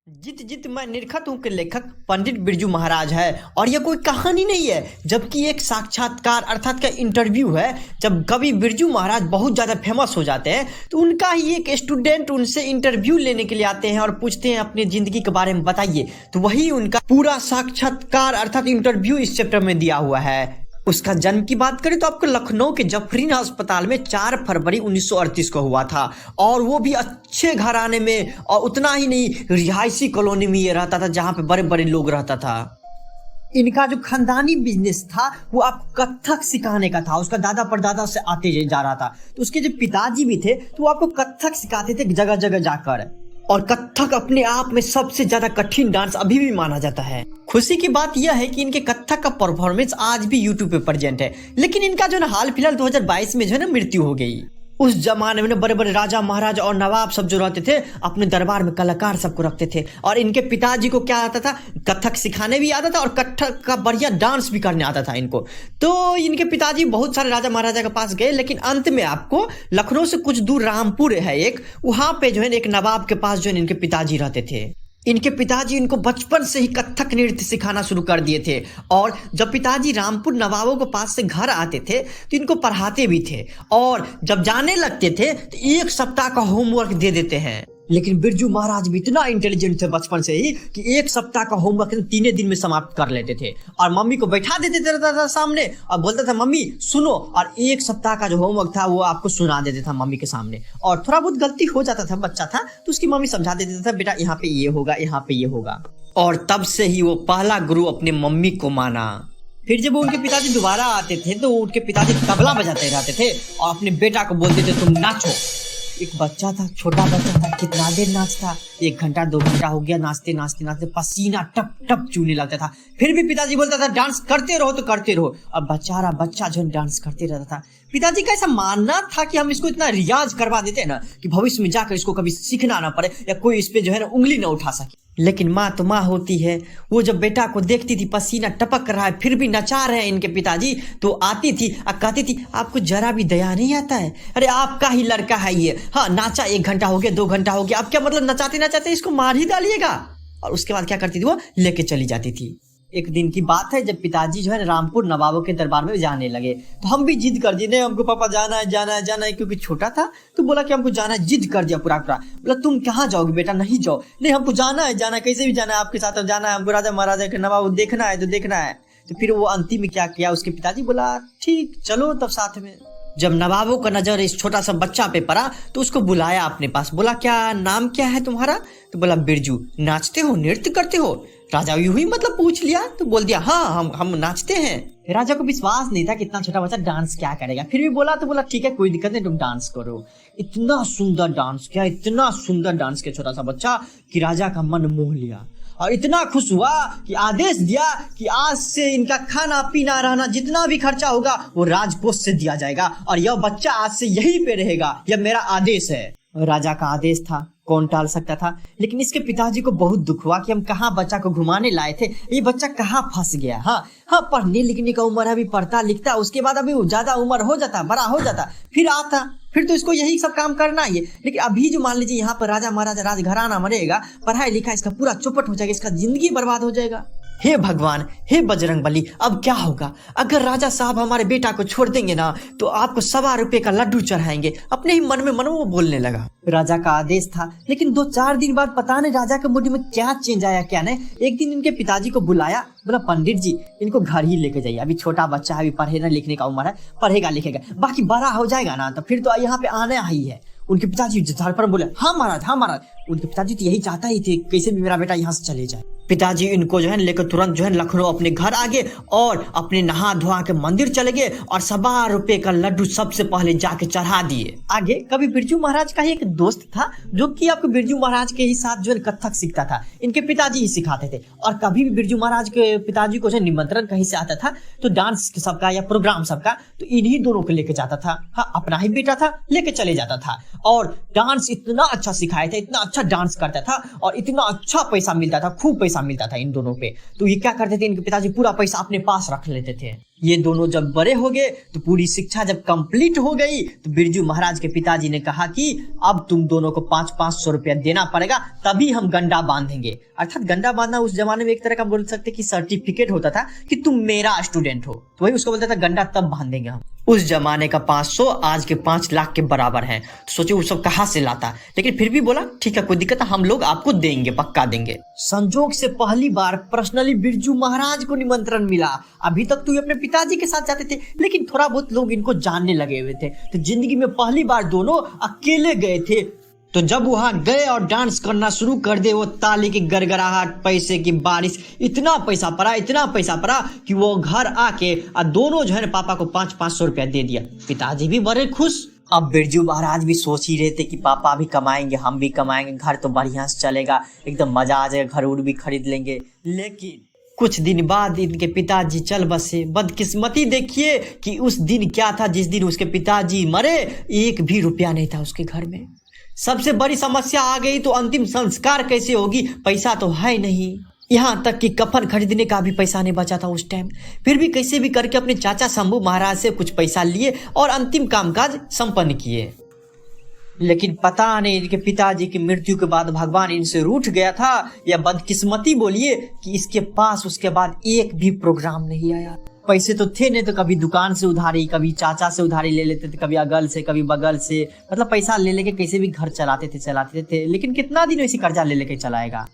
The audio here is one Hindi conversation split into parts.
जित जित मैं निरखत हूँ के लेखक पंडित बिरजू महाराज है और यह कोई कहानी नहीं है जबकि एक साक्षात्कार अर्थात का इंटरव्यू है। जब कवि बिरजू महाराज बहुत ज़्यादा फेमस हो जाते हैं तो उनका ही एक स्टूडेंट उनसे इंटरव्यू लेने के लिए आते हैं और पूछते हैं अपनी ज़िंदगी के बारे में बताइए, तो वही उनका पूरा साक्षात्कार अर्थात इंटरव्यू इस चैप्टर में दिया हुआ है। उसका जन्म की बात करें तो आपको लखनऊ के जफरीन अस्पताल में 4 फरवरी 1938 को हुआ था और वो भी अच्छे घराने में, और उतना ही नहीं रिहायशी कॉलोनी में ये रहता था जहाँ पे बड़े बड़े लोग रहता था। इनका जो खानदानी बिजनेस था वो आप कथक सिखाने का था, उसका दादा परदादा से आते जा रहा था। तो उसके जो पिताजी भी थे तो वो आपको कथक सिखाते थे जगह जगह जाकर, और कथक अपने आप में सबसे ज्यादा कठिन डांस अभी भी माना जाता है। खुशी की बात यह है कि इनके कथक का परफॉर्मेंस आज भी यूट्यूब पे प्रेजेंट है, लेकिन इनका जो है ना हाल फिलहाल 2022 में जो है ना मृत्यु हो गई। उस जमाने में बड़े बड़े राजा महाराजा और नवाब सब जो रहते थे अपने दरबार में कलाकार सबको रखते थे, और इनके पिताजी को क्या आता था, कथक सिखाने भी आता था और कथक का बढ़िया डांस भी करने आता था इनको। तो इनके पिताजी बहुत सारे राजा महाराजा के पास गए, लेकिन अंत में आपको लखनऊ से कुछ दूर रामपुर है एक, वहां पे जो है एक नवाब के पास जो है इनके पिताजी रहते थे। इनके पिताजी इनको बचपन से ही कथक नृत्य सिखाना शुरू कर दिए थे, और जब पिताजी रामपुर नवाबों के पास से घर आते थे तो इनको पढ़ाते भी थे, और जब जाने लगते थे तो 1 सप्ताह का होमवर्क दे देते हैं। लेकिन बिरजू महाराज भी इतना इंटेलिजेंट थे बचपन से ही कि 1 सप्ताह का होमवर्क 3 दिन में समाप्त कर लेते थे, और मम्मी को बैठा देते थे सामने और बोलता था मम्मी सुनो, और 1 सप्ताह का जो होमवर्क था वो आपको सुना देते था मम्मी के सामने। और थोड़ा बहुत गलती हो जाता था, बच्चा था तो उसकी मम्मी समझा देती था बेटा यहाँ पे ये होगा, यहाँ पे ये होगा। और तब से ही वो पहला गुरु अपने मम्मी को माना। फिर जब उनके पिताजी दोबारा आते थे तो उनके पिताजी तबला बजाते रहते थे और अपने बेटा को बोलते थे तुम नाचो। एक बच्चा था, छोटा बच्चा था, कितना देर नाचता, 1 घंटा 2 घंटा हो गया, नाचते नाचते नाचते पसीना टप टप चूने लगता था। फिर भी पिताजी बोलता था डांस करते रहो तो करते रहो। अब बेचारा बच्चा जो डांस करते रहता था। पिताजी का ऐसा मानना था कि हम इसको इतना रियाज करवा देते हैं ना कि भविष्य में जाकर इसको कभी सीखना ना पड़े या कोई इस पे जो है ना उंगली ना उठा सके। लेकिन माँ तो माँ होती है, वो जब बेटा को देखती थी पसीना टपक रहा है फिर भी नचा रहे हैं इनके पिताजी, तो आती थी और कहती थी आपको जरा भी दया नहीं आता है, अरे आपका ही लड़का है ये, हाँ नाचा 1 घंटा हो गया 2 घंटा हो गया, अब क्या मतलब नचाते नचाते इसको मार ही डालिएगा। और उसके बाद क्या करती थी वो लेके चली जाती थी। एक दिन की बात है जब पिताजी जो है रामपुर नवाबों के दरबार में जाने लगे तो हम भी जिद कर दिए, नहीं हमको पापा जाना है जाना है जाना है, क्योंकि छोटा था तो बोला कि हमको जाना है, जिद कर दिया पूरा। बोला तुम कहाँ जाओगे बेटा, नहीं जाओ, नहीं हमको जाना है जाना है, कैसे भी जाना है आपके साथ जाना है, हमको राजा महाराजा के नवाब देखना है तो देखना है। तो फिर वो अंतिम में क्या किया, उसके पिताजी बोला ठीक चलो तब साथ में। जब नवाबों का नजर इस छोटा सा बच्चा पे पड़ा तो उसको बुलाया अपने पास, बोला क्या नाम क्या है तुम्हारा, तो बोला बिरजू। नाचते हो नृत्य करते हो, राजा यूं ही मतलब पूछ लिया तो बोल दिया हाँ हम नाचते हैं। राजा को विश्वास नहीं था कि इतना छोटा बच्चा डांस क्या करेगा, फिर भी बोला तो बोला ठीक है कोई दिक्कत नहीं तुम डांस करो। इतना सुंदर डांस किया, इतना सुंदर डांस किया छोटा सा बच्चा कि राजा का मन मोह लिया, और इतना खुश हुआ कि आदेश दिया कि आज से इनका खाना पीना रहना जितना भी खर्चा होगा वो राजकोष से दिया जाएगा, और यह बच्चा आज से यहीं पे रहेगा, यह मेरा आदेश है। राजा का आदेश था, कौन टाल सकता था। लेकिन इसके पिताजी को बहुत दुख हुआ कि हम कहाँ बच्चा को घुमाने लाए थे, ये बच्चा कहाँ फंस गया। हाँ पढ़ने लिखने का उम्र है, अभी पढ़ता लिखता, उसके बाद अभी ज्यादा उम्र हो जाता, बड़ा हो जाता, फिर आता, फिर तो इसको यही सब काम करना ही है। लेकिन अभी जो मान लीजिए यहाँ पर राजा महाराजा राजघराना मरेगा, पढ़ाई लिखा इसका पूरा चौपट हो जाएगा, इसका जिंदगी बर्बाद हो जाएगा। हे भगवान, हे बजरंगबली, अब क्या होगा अगर राजा साहब हमारे बेटा को छोड़ देंगे ना तो आपको 1.25 रुपए का लड्डू चढ़ाएंगे। अपने ही मन में वो बोलने लगा। राजा का आदेश था, लेकिन 2-4 दिन बाद पता नहीं राजा के मूड में क्या चेंज आया क्या नहीं। एक दिन इनके पिताजी को बुलाया, बोला पंडित जी इनको घर ही लेके जाइए, अभी छोटा बच्चा है, अभी पढ़ने लिखने का उम्र है, पढ़ेगा लिखेगा, बाकी बड़ा हो जाएगा ना तो फिर तो यहाँ पे आना ही है। उनके पिताजी पर बोले हाँ महाराज हाँ महाराज। उनके पिताजी तो यही चाहता ही थे कैसे भी मेरा बेटा यहाँ से चले जाए। पिताजी इनको जो है लेकर तुरंत जो है लखनऊ अपने घर आ गए और अपने नहा धोआ के मंदिर चले गए और 1.25 रुपए का लड्डू सबसे पहले जाके चढ़ा दिए। आगे कभी बिरजू महाराज का ही एक दोस्त था जो कि आपको बिरजू महाराज के ही साथ जो है कथक सीखता था, इनके पिताजी ही सिखाते थे। और कभी भी बिरजू महाराज के पिताजी को जो निमंत्रण कहीं से आता था तो डांस सबका या प्रोग्राम सबका तो इन्हीं दोनों को लेके जाता था। हाँ अपना ही बेटा था, लेके चले जाता था, और डांस इतना अच्छा सिखाया था, इतना अच्छा डांस करता था और इतना अच्छा पैसा मिलता था, खूब पैसा मिलता था इन दोनों पे। तो ये क्या करते थे, इनके पिताजी पूरा पैसा अपने पास रख लेते थे। ये दोनों जब बड़े हो गए तो पूरी शिक्षा जब कंप्लीट हो गई तो बिरजू महाराज के पिताजी ने कहा कि अब तुम दोनों को 500-500 रुपया देना पड़ेगा, तभी हम गंडा बांधेंगे। अर्थात गंडा बांधना उस जमाने में एक तरह का बोल सकते कि सर्टिफिकेट होता था कि तुम मेरा स्टूडेंट हो, तो वही उसको बोलता था गंडा तब बांधेंगे हम। उस जमाने का 500 आज के 5 लाख के बराबर है। तो सोचिए वो सब कहाँ से लाता, लेकिन फिर भी बोला ठीक है कोई दिक्कत है, हम लोग आपको देंगे, पक्का देंगे। संजोग से पहली बार पर्सनली बिरजू महाराज को निमंत्रण मिला। अभी तक तो ये अपने पिताजी के साथ जाते थे, लेकिन थोड़ा बहुत लोग इनको जानने लगे हुए थे, तो जिंदगी में पहली बार दोनों अकेले गए थे। तो जब वहां गए और डांस करना शुरू कर दे, वो ताली की गड़गड़ाहट, पैसे की बारिश, इतना पैसा पड़ा कि वो घर आके दोनों जो है पापा को 500-500 रुपया दे दिया। पिताजी भी बड़े खुश। अब बिरजू महाराज भी सोच ही रहे थे कि पापा भी कमाएंगे, हम भी कमाएंगे, घर तो बढ़िया से चलेगा, एकदम मजा आ जाएगा, घर उड़ भी खरीद लेंगे। लेकिन कुछ दिन बाद इनके पिताजी चल बसे। बदकिस्मती देखिए कि उस दिन क्या था, जिस दिन उसके पिताजी मरे 1 भी रुपया नहीं था उसके घर में। सबसे बड़ी समस्या आ गई, तो अंतिम संस्कार कैसे होगी, पैसा तो है नहीं, यहाँ तक कि कफन खरीदने का भी पैसा नहीं बचा था उस टाइम। फिर भी कैसे भी करके अपने चाचा शंभू महाराज से कुछ पैसा लिए और अंतिम कामकाज संपन्न किए। लेकिन पता नहीं इनके पिताजी की मृत्यु के बाद भगवान इनसे रूठ गया था, या बदकिस्मती बोलिए कि इसके पास उसके बाद एक भी प्रोग्राम नहीं आया। पैसे तो थे नहीं, तो कभी दुकान से उधारी, कभी चाचा से उधारी ले लेते थे, कभी अगल से, कभी बगल से, मतलब पैसा ले लेके कैसे भी घर चलाते थे। लेकिन कितना दिन ऐसी कर्जा ले लेके चलाएगा।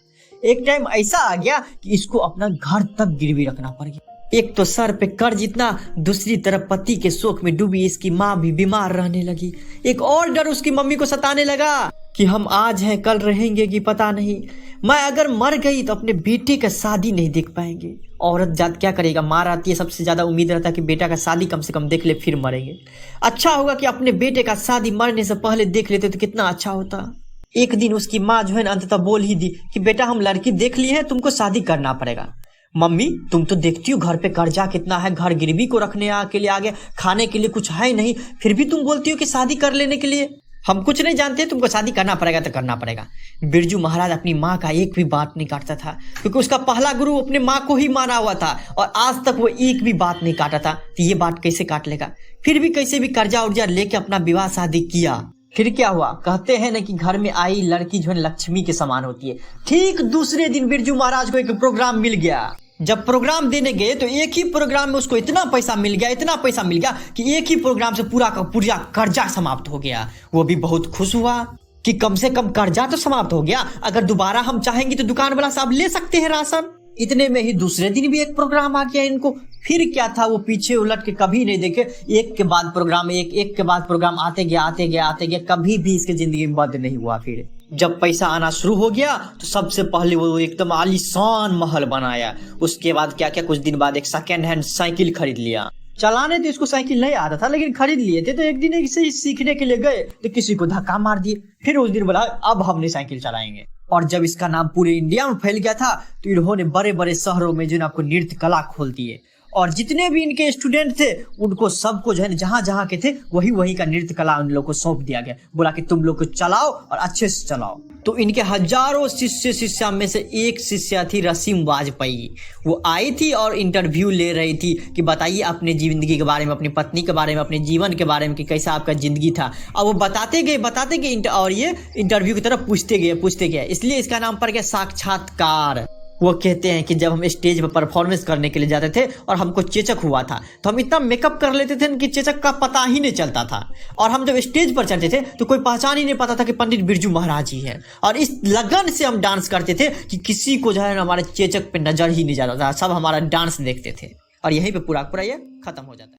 एक टाइम ऐसा आ गया कि इसको अपना घर तक गिरवी रखना पड़ गया। एक तो सर पे कर्ज इतना, दूसरी तरफ पति के शोक में डूबी इसकी माँ भी बीमार रहने लगी। एक और डर उसकी मम्मी को सताने लगा कि हम आज हैं कल रहेंगे कि पता नहीं, मैं अगर मर गई तो अपने बेटे का शादी नहीं देख पाएंगे। औरत जात क्या करेगा, माँ रहती है, सबसे ज्यादा उम्मीद रहता है कि बेटा का शादी कम से कम देख ले फिर मरेंगे। अच्छा होगा कि अपने बेटे का शादी मरने से पहले देख लेते तो कितना अच्छा होता। एक दिन उसकी माँ जो है ना अंततः बोल ही दी कि बेटा हम लड़की देख लिए हैं, तुमको शादी करना पड़ेगा। मम्मी तुम तो देखती हो घर पे कर्जा कितना है, घर गिरवी को रखने के लिए आ गया, खाने के लिए कुछ है नहीं, फिर भी तुम बोलती हो कि शादी कर लेने के लिए। हम कुछ नहीं जानते, तुमको शादी करना पड़ेगा तो करना पड़ेगा। बिरजू महाराज अपनी माँ का एक भी बात नहीं काटता था, क्योंकि उसका पहला गुरु अपने माँ को ही माना हुआ था और आज तक वो एक भी बात नहीं काटा था, तो ये बात कैसे काट लेगा। फिर भी कैसे भी कर्जा उर्जा लेके अपना विवाह शादी किया। फिर क्या हुआ, कहते हैं ना कि घर में आई लड़की जो है लक्ष्मी के समान होती है। ठीक दूसरे दिन बिरजू महाराज को एक प्रोग्राम मिल गया। जब प्रोग्राम देने गए तो एक ही प्रोग्राम में उसको इतना पैसा मिल गया कि एक ही प्रोग्राम से पूरा का पूरा कर्जा समाप्त हो गया। वो भी बहुत खुश हुआ कि कम से कम कर्जा तो समाप्त हो गया, अगर दोबारा हम चाहेंगे तो दुकान वाला साहब ले सकते हैं राशन। इतने में ही दूसरे दिन भी एक प्रोग्राम आ गया इनको। फिर क्या था, वो पीछे उलट के कभी नहीं देखे, एक के बाद प्रोग्राम, एक के बाद प्रोग्राम आते गया, कभी भी इसकी जिंदगी में बंद नहीं हुआ। फिर जब पैसा आना शुरू हो गया तो सबसे पहले वो एकदम आलीशान महल बनाया। उसके बाद क्या कुछ दिन बाद एक सेकेंड हैंड साइकिल खरीद लिया। चलाने तो इसको साइकिल नहीं आता था, लेकिन खरीद लिए थे। तो एक दिन इसे सीखने के लिए गए तो किसी को धक्का मार दिए। फिर उस दिन बोला अब हमने साइकिल चलाएंगे। और जब इसका नाम पूरे इंडिया में फैल गया था तो इन्होंने बड़े बड़े शहरों में जो आपको नृत्य कला खोल दिए, और जितने भी इनके स्टूडेंट थे उनको सबको जो है जहां के थे वही का नृत्य कला उन लोगों को सौंप दिया गया। बोला कि तुम लोग को चलाओ और अच्छे से चलाओ। तो इनके हजारों शिष्य में से एक शिष्या थी रसीम वाजपेयी। वो आई थी और इंटरव्यू ले रही थी कि बताइए अपने जिंदगी के बारे में, अपनी पत्नी के बारे में, अपने जीवन के बारे में कि कैसा आपका जिंदगी था। और वो बताते गए और ये इंटरव्यू की तरफ पूछते गए, इसलिए इसका नाम पड़ गया साक्षात्कार। वो कहते हैं कि जब हम स्टेज पर परफॉर्मेंस करने के लिए जाते थे और हमको चेचक हुआ था तो हम इतना मेकअप कर लेते थे कि चेचक का पता ही नहीं चलता था, और हम जब स्टेज पर चढ़ते थे तो कोई पहचान ही नहीं पाता था कि पंडित बिरजू महाराज ही है। और इस लगन से हम डांस करते थे कि किसी को जो है हमारे चेचक पे नजर ही नहीं जाता था, सब हमारा डांस देखते थे। और यहीं पे पूरा ये खत्म हो जाता है।